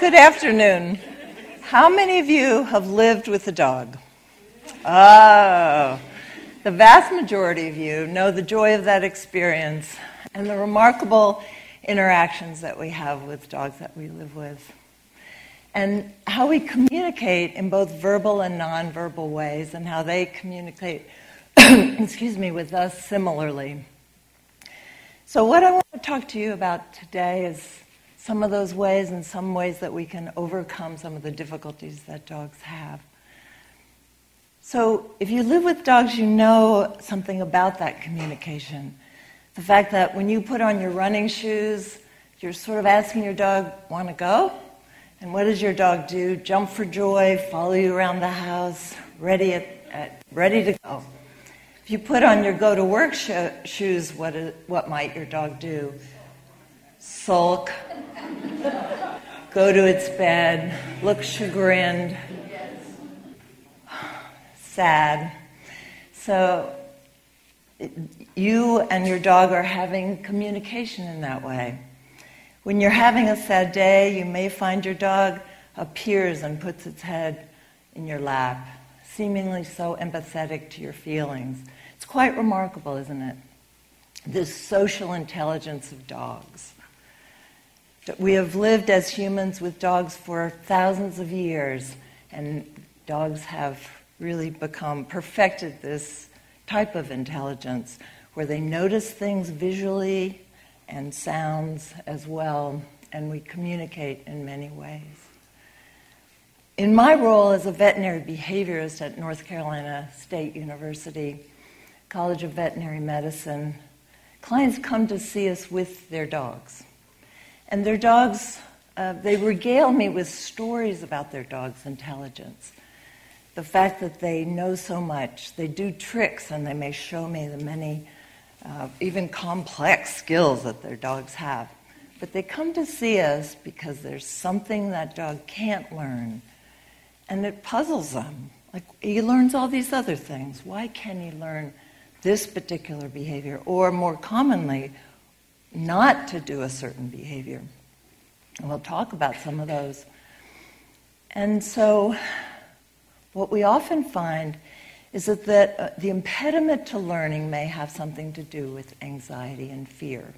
Good afternoon. How many of you have lived with a dog? Oh, the vast majority of you know the joy of that experience and the remarkable interactions that we have with dogs that we live with. And how we communicate in both verbal and nonverbal ways, and how they communicate with us similarly. So what I want to talk to you about today is some of those ways and some ways that we can overcome some of the difficulties that dogs have. So if you live with dogs, you know something about that communication. The fact that when you put on your running shoes, you're sort of asking your dog, want to go? And what does your dog do? Jump for joy, follow you around the house, ready to go. If you put on your go-to-work shoes, what might your dog do? Sulk, go to its bed, look chagrined, sad. So you and your dog are having communication in that way. When you're having a sad day, you may find your dog appears and puts its head in your lap, seemingly so empathetic to your feelings. It's quite remarkable, isn't it? This social intelligence of dogs. We have lived as humans with dogs for thousands of years, and dogs have really perfected this type of intelligence where they notice things visually and sounds as well, and we communicate in many ways. In my role as a veterinary behaviorist at North Carolina State University, College of Veterinary Medicine, clients come to see us with their dogs. And their dogs, they regale me with stories about their dog's intelligence. The fact that they know so much. They do tricks, and they may show me the many, even complex skills that their dogs have. But they come to see us because there's something that dog can't learn, and it puzzles them. Like, he learns all these other things. Why can't he learn this particular behavior? Or more commonly, not to do a certain behavior. And we'll talk about some of those. And so what we often find is that the impediment to learning may have something to do with anxiety and fear.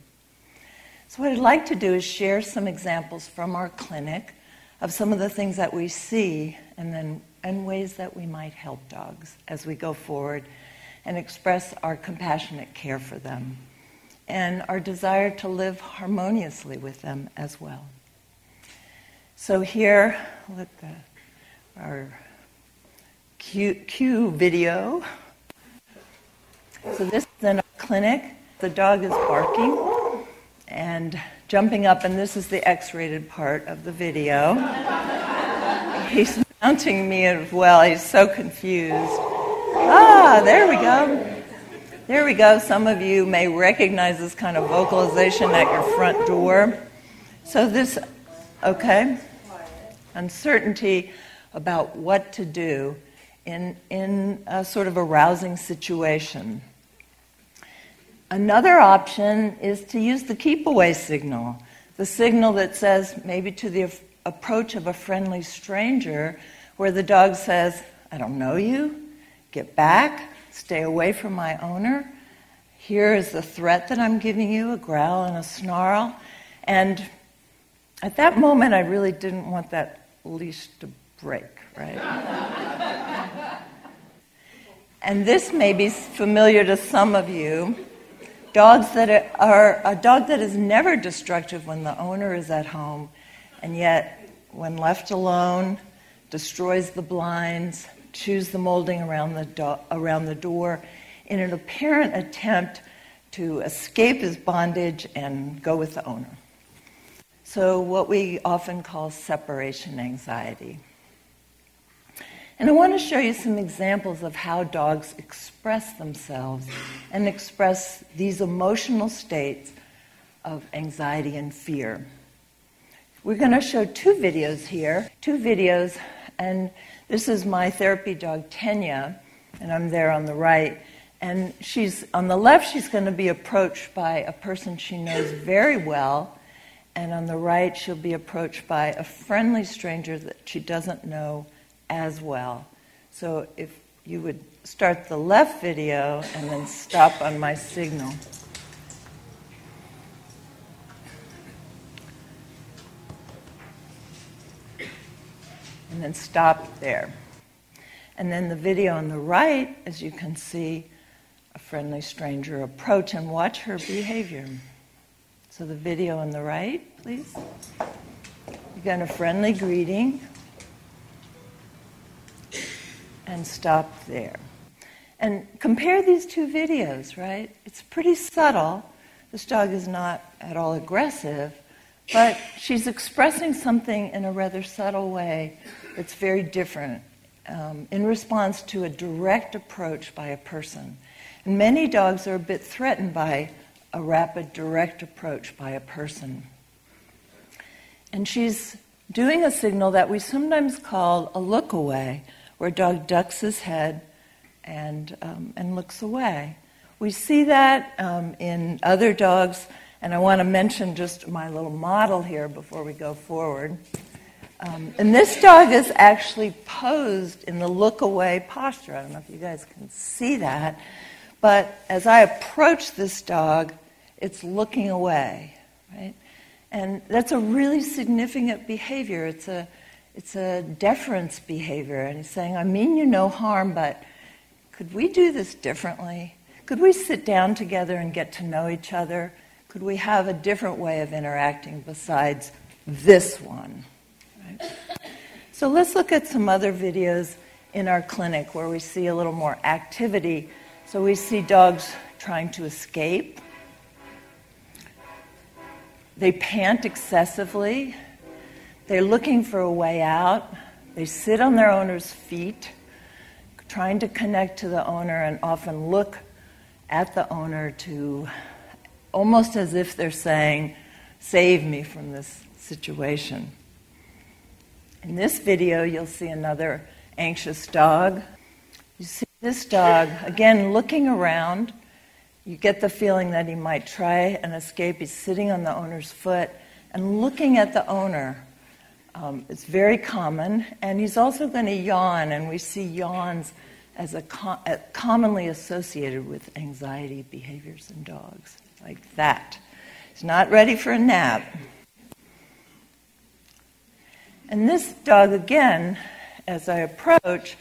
So what I'd like to do is share some examples from our clinic of some of the things that we see and ways that we might help dogs as we go forward and express our compassionate care for them and our desire to live harmoniously with them as well. So here, our cue video. So this is in our clinic. The dog is barking and jumping up, and this is the X-rated part of the video. He's mounting me as well. He's so confused. There we go. There we go. Some of you may recognize this kind of vocalization at your front door. So this, okay, uncertainty about what to do in a sort of arousing situation. Another option is to use the keep away signal, the signal that says maybe to the approach of a friendly stranger where the dog says, I don't know you, get back, stay away from my owner. Here is the threat that I'm giving you, a growl and a snarl. And at that moment, I really didn't want that leash to break, right? And this may be familiar to some of you. Dogs that are a dog that is never destructive when the owner is at home, and yet, when left alone, destroys the blinds, chews the molding around the door in an apparent attempt to escape his bondage and go with the owner. So what we often call separation anxiety. And I want to show you some examples of how dogs express themselves and express these emotional states of anxiety and fear. We're going to show two videos here, and this is my therapy dog, Tenya, and I'm there on the right. And she's on the left, she's going to be approached by a person she knows very well, And on the right, she'll be approached by a friendly stranger that she doesn't know as well. So if you would start the left video and then stop on my signal. And then stop there. And then the video on the right, as you can see, a friendly stranger approach and watch her behavior. So the video on the right, please. Again, a friendly greeting. And stop there. And compare these two videos, right? It's pretty subtle. This dog is not at all aggressive, but she's expressing something in a rather subtle way that's very different in response to a direct approach by a person. And many dogs are a bit threatened by a rapid, direct approach by a person. And she's doing a signal that we sometimes call a look away, where a dog ducks his head and looks away. We see that in other dogs, and I want to mention just my little model here before we go forward. And this dog is actually posed in the look-away posture. I don't know if you guys can see that, but as I approach this dog, it's looking away, right? And that's a really significant behavior. It's a deference behavior, and he's saying, I mean you no harm, but could we do this differently? Could we sit down together and get to know each other? Could we have a different way of interacting besides this one? Right? So let's look at some other videos in our clinic where we see a little more activity. So we see dogs trying to escape. They pant excessively. They're looking for a way out. They sit on their owner's feet, trying to connect to the owner and often look at the owner to almost as if they're saying, save me from this situation. In this video, you'll see another anxious dog. You see this dog, again, looking around. You get the feeling that he might try and escape. He's sitting on the owner's foot and looking at the owner. It's very common. And he's also going to yawn, and we see yawns as commonly associated with anxiety behaviors in dogs, like that. He's not ready for a nap. And this dog, again, as I approach,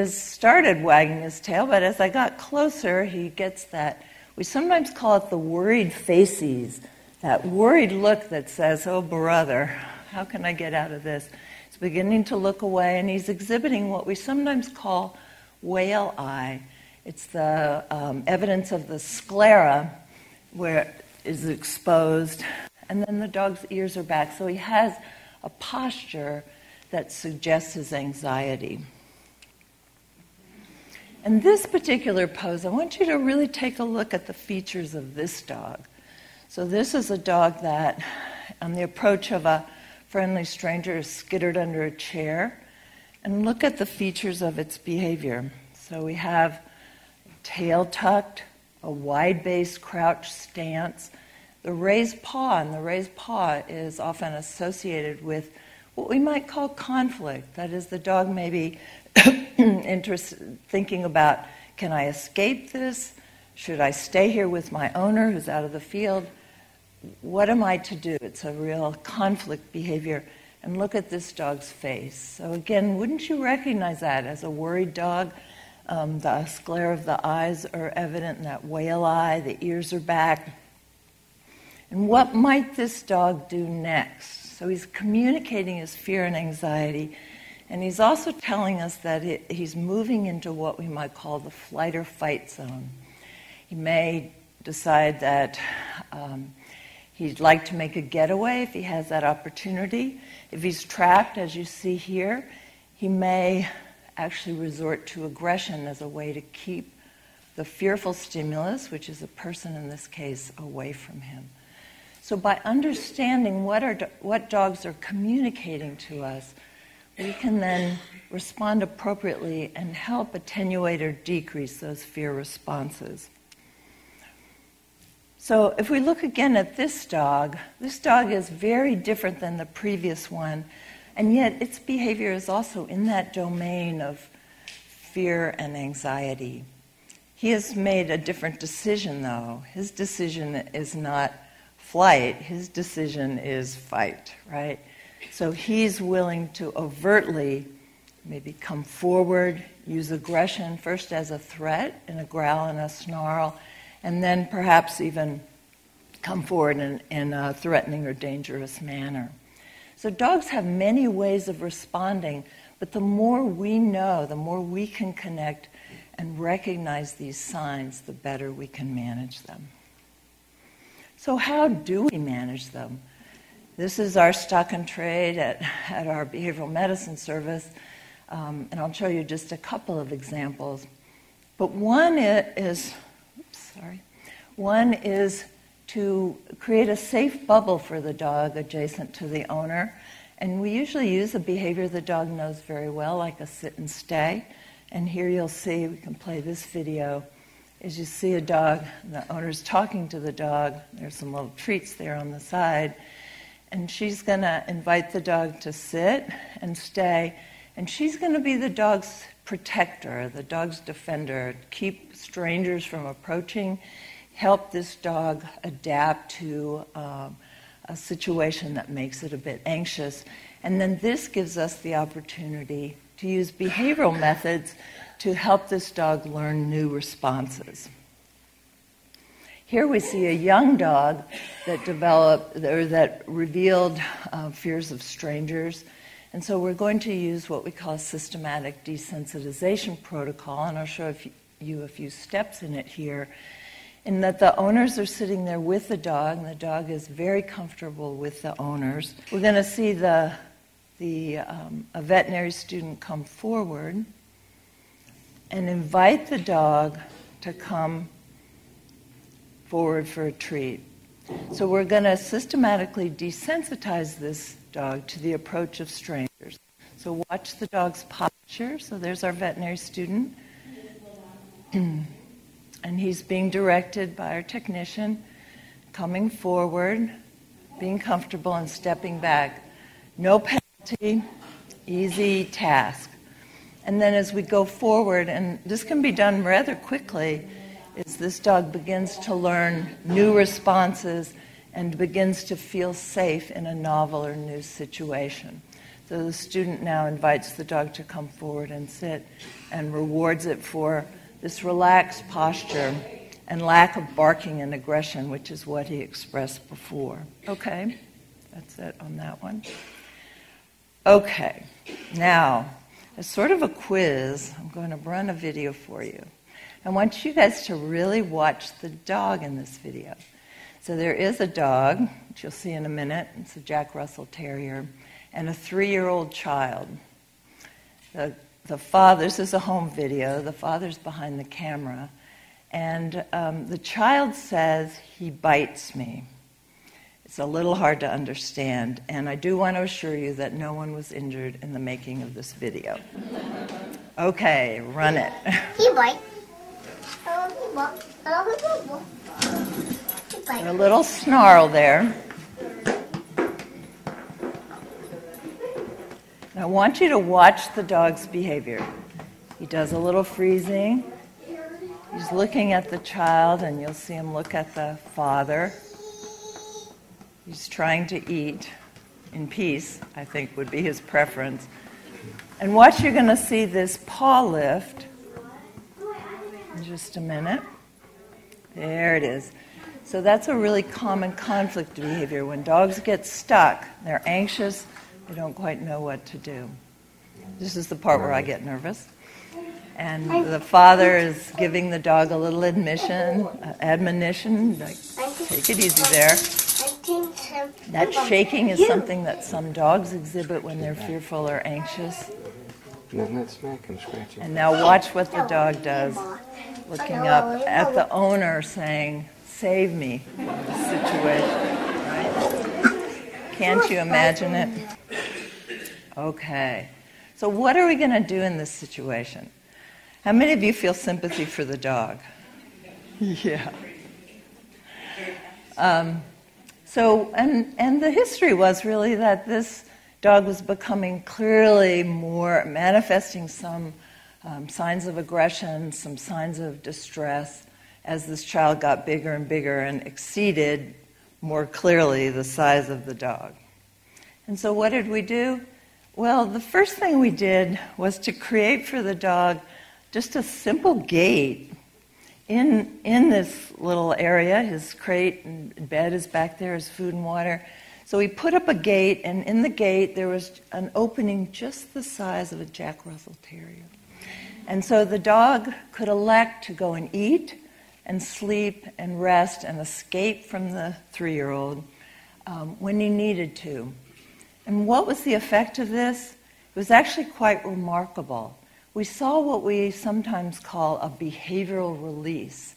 started wagging his tail, but as I got closer, he gets that, we sometimes call it the worried faces, that worried look that says, oh, brother, how can I get out of this? He's beginning to look away, and he's exhibiting what we sometimes call whale eye. It's the evidence of the sclera where it is exposed, and then the dog's ears are back. So he has a posture that suggests his anxiety. In this particular pose, I want you to really take a look at the features of this dog. So this is a dog that, on the approach of a friendly stranger, is skittered under a chair. And look at the features of its behavior. So we have tail tucked, a wide-based crouch stance, the raised paw, and the raised paw is often associated with what we might call conflict. That is, the dog may be thinking about, can I escape this? Should I stay here with my owner who's out of the field? What am I to do? It's a real conflict behavior. And look at this dog's face. So again, wouldn't you recognize that as a worried dog? The sclera of the eyes are evident in that whale eye. The ears are back. And what might this dog do next? So he's communicating his fear and anxiety, and he's also telling us that he's moving into what we might call the flight or fight zone. He may decide that he'd like to make a getaway if he has that opportunity. If he's trapped, as you see here, he may actually resort to aggression as a way to keep the fearful stimulus, which is a person in this case, away from him. So by understanding what dogs are communicating to us, we can then respond appropriately and help attenuate or decrease those fear responses. So if we look again at this dog is very different than the previous one, and yet its behavior is also in that domain of fear and anxiety. He has made a different decision, though. His decision is not flight, his decision is fight, right? So he's willing to overtly maybe come forward, use aggression first as a threat in a growl and a snarl, and then perhaps even come forward in a threatening or dangerous manner. So dogs have many ways of responding, but the more we know, the more we can connect and recognize these signs, the better we can manage them. So how do we manage them? This is our stock and trade at our behavioral medicine service, and I'll show you just a couple of examples. But one is to create a safe bubble for the dog adjacent to the owner. And we usually use a behavior the dog knows very well, like a sit and stay. And here you'll see, we can play this video, is you see a dog, the owner's talking to the dog, there's some little treats there on the side, and she's going to invite the dog to sit and stay, and she's going to be the dog's protector, the dog's defender, keep strangers from approaching, help this dog adapt to a situation that makes it a bit anxious. And then this gives us the opportunity to use behavioral methods to help this dog learn new responses. Here we see a young dog that revealed fears of strangers. And so we're going to use what we call a systematic desensitization protocol, and I'll show you a few steps in it here, in that the owners are sitting there with the dog, and the dog is very comfortable with the owners. We're going to see a veterinary student come forward and invite the dog to come forward for a treat. So we're going to systematically desensitize this dog to the approach of strangers. So watch the dog's posture. So there's our veterinary student. And he's being directed by our technician, coming forward, being comfortable and stepping back. No penalty, easy task. And then as we go forward, and this can be done rather quickly, is this dog begins to learn new responses and begins to feel safe in a novel or new situation. So the student now invites the dog to come forward and sit and rewards it for this relaxed posture and lack of barking and aggression, which is what he expressed before. Okay, that's it on that one. Okay, now, as sort of a quiz, I'm going to run a video for you. I want you guys to really watch the dog in this video. So there is a dog, which you'll see in a minute. It's a Jack Russell Terrier, and a 3-year-old child. The father, this is a home video, the father's behind the camera, and the child says, "He bites me." It's a little hard to understand, and I do want to assure you that no one was injured in the making of this video. Okay, run it. He bites. A little snarl there. I want you to watch the dog's behavior. He does a little freezing. He's looking at the child, and you'll see him look at the father. He's trying to eat in peace, I think would be his preference. And watch, you're going to see this paw lift in just a minute. There it is. So that's a really common conflict behavior. When dogs get stuck, they're anxious, they don't quite know what to do. This is the part where I get nervous. And the father is giving the dog a little admonition, like, take it easy there. That shaking is something that some dogs exhibit when they're fearful or anxious. Doesn't that smack and scratch it? And now watch what the dog does, looking up at the owner saying, "Save me from this situation." Right? Can't you imagine it? Okay. So what are we going to do in this situation? How many of you feel sympathy for the dog? Yeah. And the history was really that this dog was becoming clearly more, manifesting some signs of aggression, some signs of distress, as this child got bigger and bigger and exceeded more clearly the size of the dog. And so what did we do? Well, the first thing we did was to create for the dog just a simple gate in this little area. His crate and bed is back there, his food and water. So we put up a gate, and in the gate there was an opening just the size of a Jack Russell Terrier. And so the dog could elect to go and eat and sleep and rest and escape from the 3-year-old when he needed to. And what was the effect of this? It was actually quite remarkable. We saw what we sometimes call a behavioral release.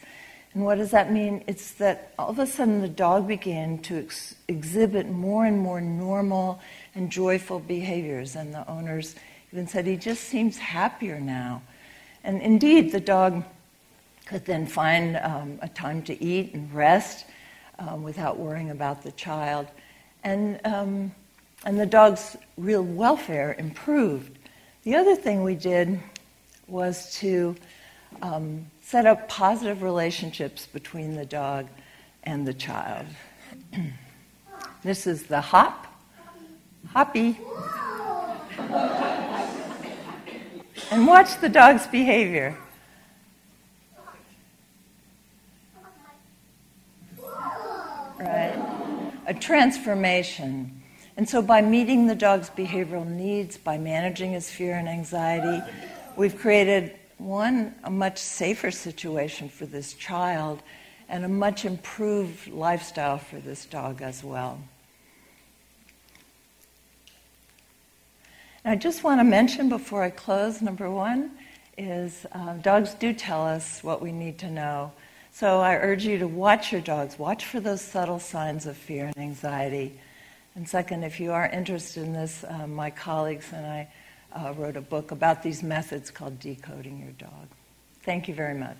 And what does that mean? It's that all of a sudden the dog began to exhibit more and more normal and joyful behaviors. And the owners even said, he just seems happier now. And indeed, the dog could then find a time to eat and rest without worrying about the child. And the dog's real welfare improved. The other thing we did was to set up positive relationships between the dog and the child. This is the Hoppy. And watch the dog's behavior. Right? A transformation. And so by meeting the dog's behavioral needs, by managing his fear and anxiety, we've created, a much safer situation for this child and a much improved lifestyle for this dog as well. And I just want to mention before I close, number one, is dogs do tell us what we need to know. So I urge you to watch your dogs. Watch for those subtle signs of fear and anxiety. And second, if you are interested in this, my colleagues and I wrote a book about these methods called Decoding Your Dog. Thank you very much.